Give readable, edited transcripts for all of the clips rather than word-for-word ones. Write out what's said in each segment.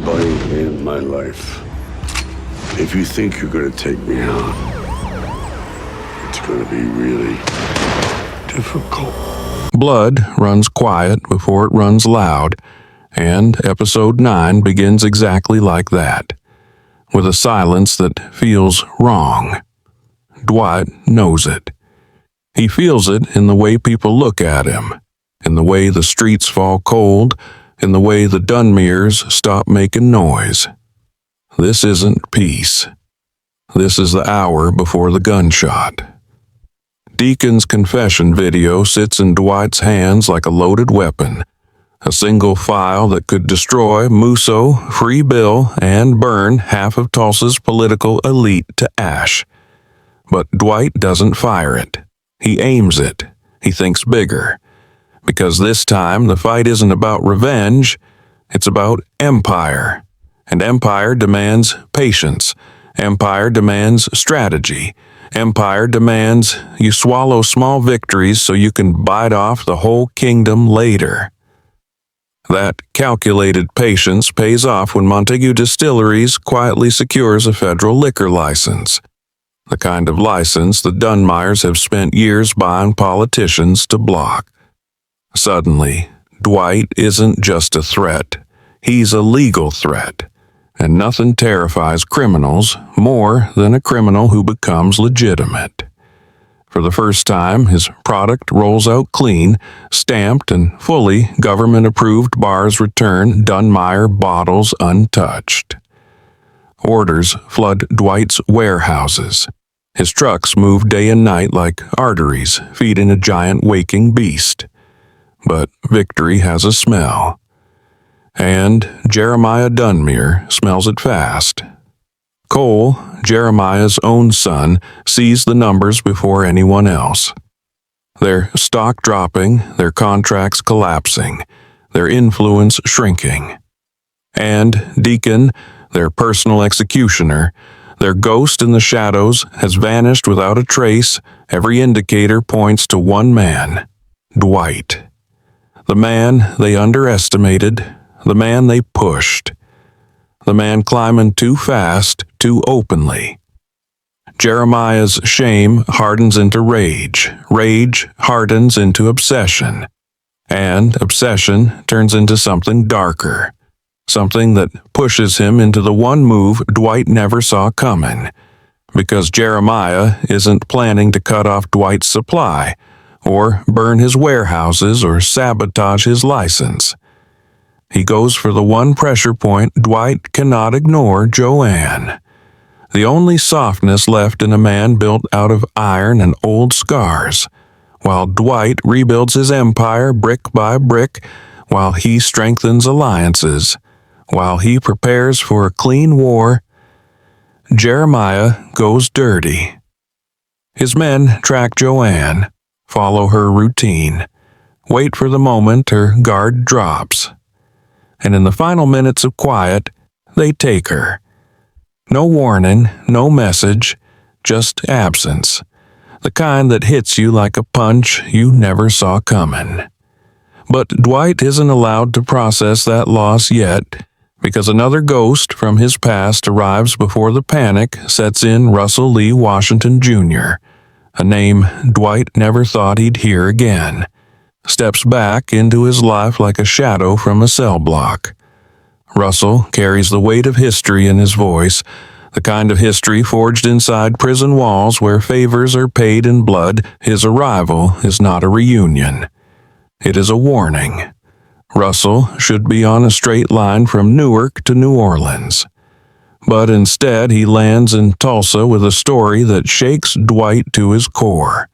everybody in my life. If you think you're gonna take me out, it's gonna be really difficult. Blood runs quiet before it runs loud, and episode 9 begins exactly like that, with a silence that feels wrong. Dwight knows it. He feels it in the way people look at him, in the way the streets fall cold, in the way the Dunmeres stop making noise. This isn't peace. This is the hour before the gunshot. Deacon's confession video sits in Dwight's hands like a loaded weapon, a single file that could destroy Musso, Free Bill, and burn half of Tulsa's political elite to ash. But Dwight doesn't fire it. He aims it. He thinks bigger. Because this time the fight isn't about revenge, it's about empire. And empire demands patience. Empire demands strategy. Empire demands you swallow small victories so you can bite off the whole kingdom later. That calculated patience pays off when Montague Distilleries quietly secures a federal liquor license. The kind of license the Dunmires have spent years buying politicians to block. Suddenly, Dwight isn't just a threat. He's a legal threat. And nothing terrifies criminals more than a criminal who becomes legitimate. For the first time, his product rolls out clean, stamped and fully government-approved bars return Dunmire bottles untouched. Orders flood Dwight's warehouses. His trucks move day and night like arteries feeding a giant waking beast. But victory has a smell. And Jeremiah Dunmere smells it fast. Cole, Jeremiah's own son, sees the numbers before anyone else. Their stock dropping, their contracts collapsing, their influence shrinking. And Deacon, their personal executioner, their ghost in the shadows, has vanished without a trace. Every indicator points to one man, Dwight. The man they underestimated, the man they pushed, the man climbing too fast, too openly. Jeremiah's shame hardens into rage, rage hardens into obsession, and obsession turns into something darker, something that pushes him into the one move Dwight never saw coming, because Jeremiah isn't planning to cut off Dwight's supply, or burn his warehouses, or sabotage his license. He goes for the one pressure point Dwight cannot ignore: Joanne. The only softness left in a man built out of iron and old scars, while Dwight rebuilds his empire brick by brick, while he strengthens alliances, while he prepares for a clean war. Jeremiah goes dirty. His men track Joanne, follow her routine, wait for the moment her guard drops. And in the final minutes of quiet, they take her. No warning, no message, just absence. The kind that hits you like a punch you never saw coming. But Dwight isn't allowed to process that loss yet, because another ghost from his past arrives before the panic sets in: Russell Lee Washington Jr., a name Dwight never thought he'd hear again, steps back into his life like a shadow from a cell block. Russell carries the weight of history in his voice, the kind of history forged inside prison walls where favors are paid in blood. His arrival is not a reunion. It is a warning. Russell should be on a straight line from Newark to New Orleans. But instead he lands in Tulsa with a story that shakes Dwight to his core.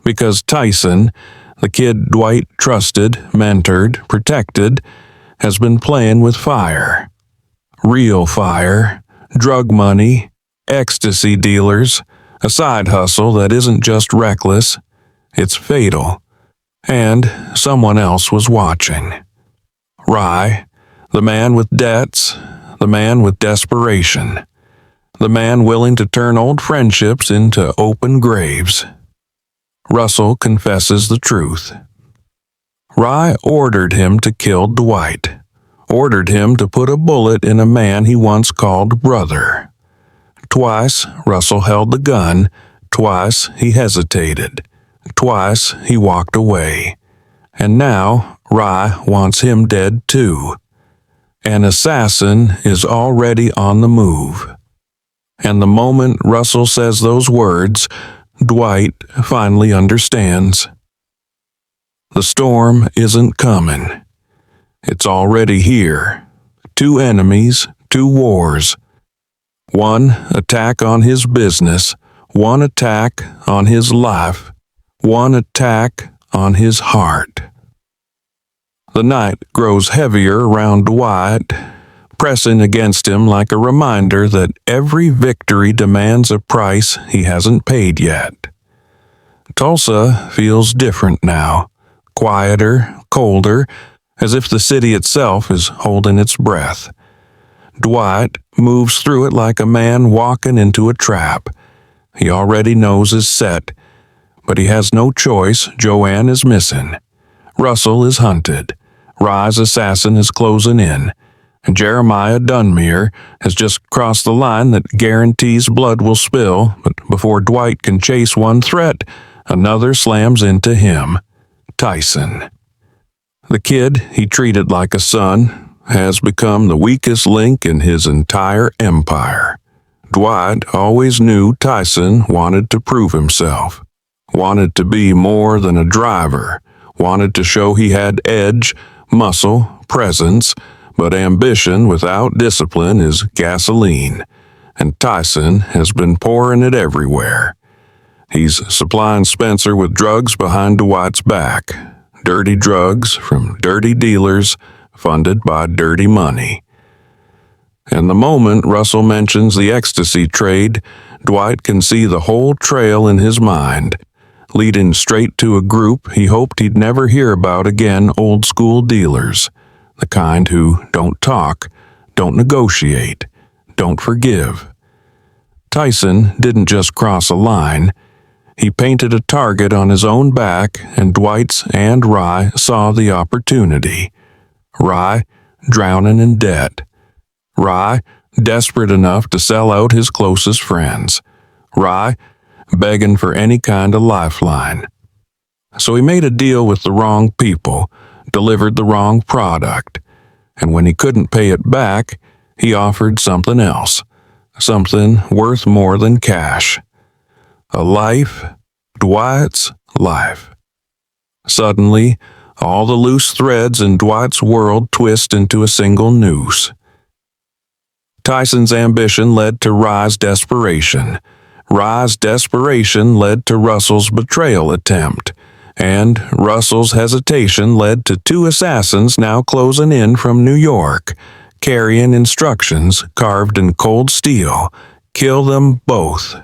Because Tyson, the kid Dwight trusted, mentored, protected, has been playing with fire. Real fire, drug money, ecstasy dealers, a side hustle that isn't just reckless, it's fatal. And someone else was watching. Rye, the man with debts, the man with desperation, the man willing to turn old friendships into open graves. Russell confesses the truth. Rye ordered him to kill Dwight. ordered him to put a bullet in a man he once called brother. Twice Russell held the gun, twice he hesitated, twice he walked away. And now Rye wants him dead too. An assassin is already on the move. And the moment Russell says those words, Dwight finally understands. The storm isn't coming. It's already here. 2 enemies, 2 wars. 1 attack on his business, 1 attack on his life, 1 attack on his heart. The night grows heavier around Dwight, pressing against him like a reminder that every victory demands a price he hasn't paid yet. Tulsa feels different now, quieter, colder, as if the city itself is holding its breath. Dwight moves through it like a man walking into a trap. He already knows his set, but he has no choice. Joanne is missing. Russell is hunted. Rye's assassin is closing in. And Jeremiah Dunmere has just crossed the line that guarantees blood will spill, but before Dwight can chase one threat, another slams into him. Tyson. The kid he treated like a son has become the weakest link in his entire empire. Dwight always knew Tyson wanted to prove himself, wanted to be more than a driver, wanted to show he had edge, muscle, presence, but ambition without discipline is gasoline, and Tyson has been pouring it everywhere. He's supplying Spencer with drugs behind Dwight's back, dirty drugs from dirty dealers funded by dirty money. And the moment Russell mentions the ecstasy trade, Dwight can see the whole trail in his mind, leading straight to a group he hoped he'd never hear about again: old-school dealers, the kind who don't talk, don't negotiate, don't forgive. Tyson didn't just cross a line. He painted a target on his own back, and Dwight's and Rye saw the opportunity. Rye drowning in debt. Rye desperate enough to sell out his closest friends. Rye begging for any kind of lifeline. So he made a deal with the wrong people, delivered the wrong product, and when he couldn't pay it back, he offered something else, something worth more than cash. A life, Dwight's life. Suddenly, all the loose threads in Dwight's world twist into a single noose. Tyson's ambition led to Rye's desperation. Rye's desperation led to Russell's betrayal attempt, and Russell's hesitation led to 2 assassins now closing in from New York, carrying instructions carved in cold steel: kill them both.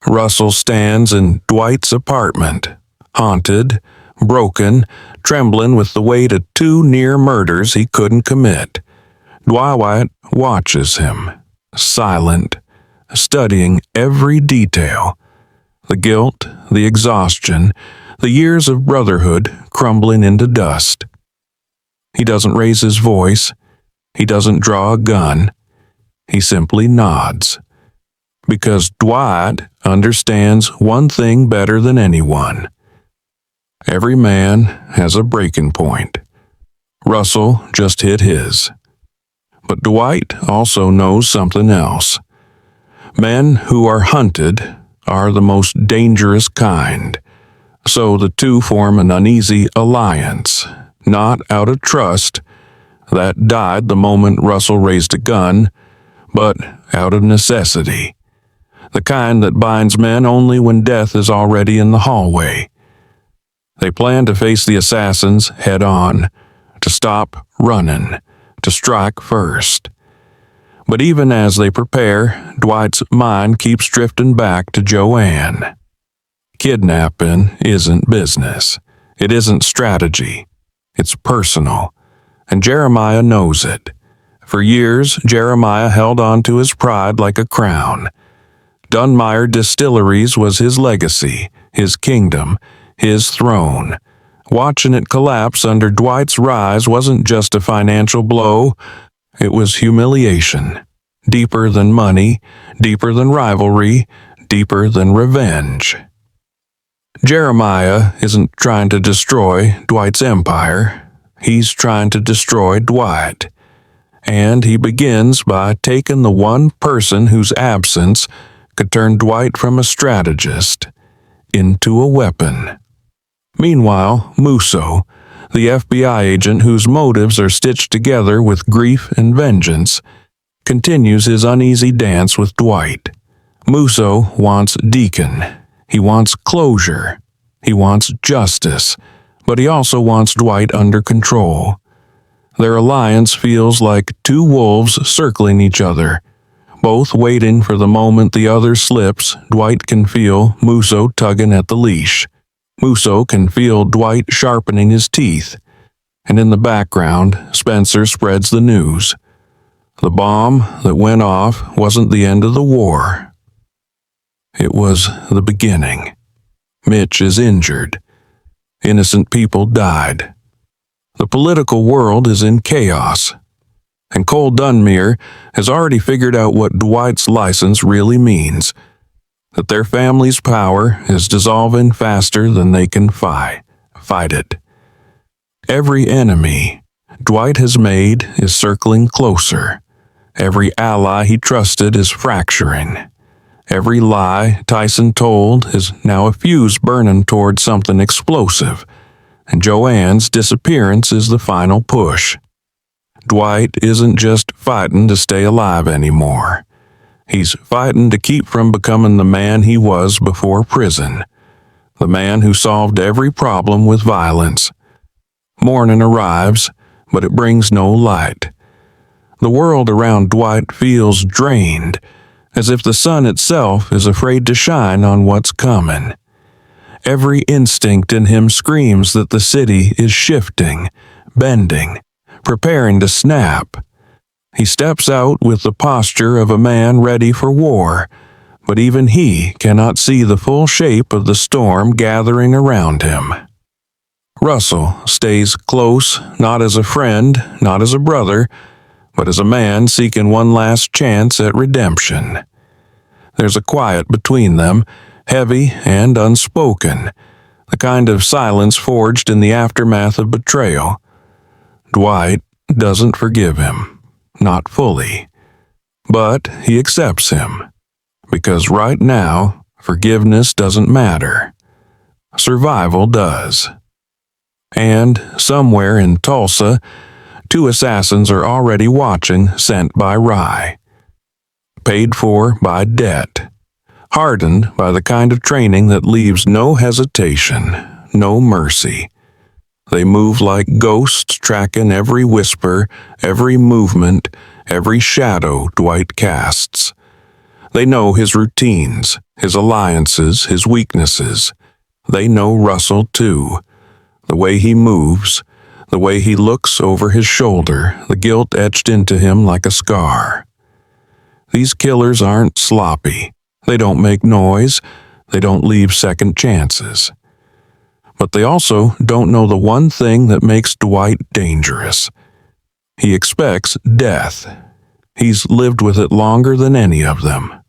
Russell stands in Dwight's apartment, haunted, broken, trembling with the weight of 2 near murders he couldn't commit. Dwight watches him, silent, studying every detail. The guilt, the exhaustion, the years of brotherhood crumbling into dust. He doesn't raise his voice. He doesn't draw a gun. He simply nods. Because Dwight understands one thing better than anyone. Every man has a breaking point. Russell just hit his. But Dwight also knows something else. Men who are hunted are the most dangerous kind. So the 2 form an uneasy alliance, not out of trust. That died the moment Russell raised a gun, but out of necessity. The kind that binds men only when death is already in the hallway. They plan to face the assassins head on, to stop running, to strike first. But even as they prepare, Dwight's mind keeps drifting back to Joanne. Kidnapping isn't business. It isn't strategy. It's personal. And Jeremiah knows it. For years, Jeremiah held on to his pride like a crown. Dunmire Distilleries was his legacy, his kingdom, his throne. Watching it collapse under Dwight's rise wasn't just a financial blow, it was humiliation. Deeper than money, deeper than rivalry, deeper than revenge. Jeremiah isn't trying to destroy Dwight's empire. He's trying to destroy Dwight. And he begins by taking the one person whose absence could turn Dwight from a strategist into a weapon. Meanwhile, Musso, the FBI agent whose motives are stitched together with grief and vengeance, continues his uneasy dance with Dwight. Musso wants Deacon. He wants closure. He wants justice. But he also wants Dwight under control. Their alliance feels like two wolves circling each other. Both waiting for the moment the other slips, Dwight can feel Musso tugging at the leash. Musso can feel Dwight sharpening his teeth. And in the background, Spencer spreads the news. The bomb that went off wasn't the end of the war. It was the beginning. Mitch is injured. Innocent people died. The political world is in chaos. And Cole Dunmere has already figured out what Dwight's license really means. That their family's power is dissolving faster than they can fight it. Every enemy Dwight has made is circling closer. Every ally he trusted is fracturing. Every lie Tyson told is now a fuse burning toward something explosive, and Joanne's disappearance is the final push. Dwight isn't just fighting to stay alive anymore. He's fighting to keep from becoming the man he was before prison, the man who solved every problem with violence. Morning arrives, but it brings no light. The world around Dwight feels drained, as if the sun itself is afraid to shine on what's coming. Every instinct in him screams that the city is shifting, bending, preparing to snap. He steps out with the posture of a man ready for war, but even he cannot see the full shape of the storm gathering around him. Russell stays close, not as a friend, not as a brother, but as a man seeking one last chance at redemption. There's a quiet between them, heavy and unspoken, the kind of silence forged in the aftermath of betrayal. Dwight doesn't forgive him, not fully, but he accepts him, because right now, forgiveness doesn't matter. Survival does. And somewhere in Tulsa, two assassins are already watching, sent by Rye. Paid for by debt. Hardened by the kind of training that leaves no hesitation, no mercy. They move like ghosts, tracking every whisper, every movement, every shadow Dwight casts. They know his routines, his alliances, his weaknesses. They know Russell, too. The way he moves, the way he looks over his shoulder, the guilt etched into him like a scar. These killers aren't sloppy. They don't make noise. They don't leave second chances. But they also don't know the one thing that makes Dwight dangerous. He expects death. He's lived with it longer than any of them.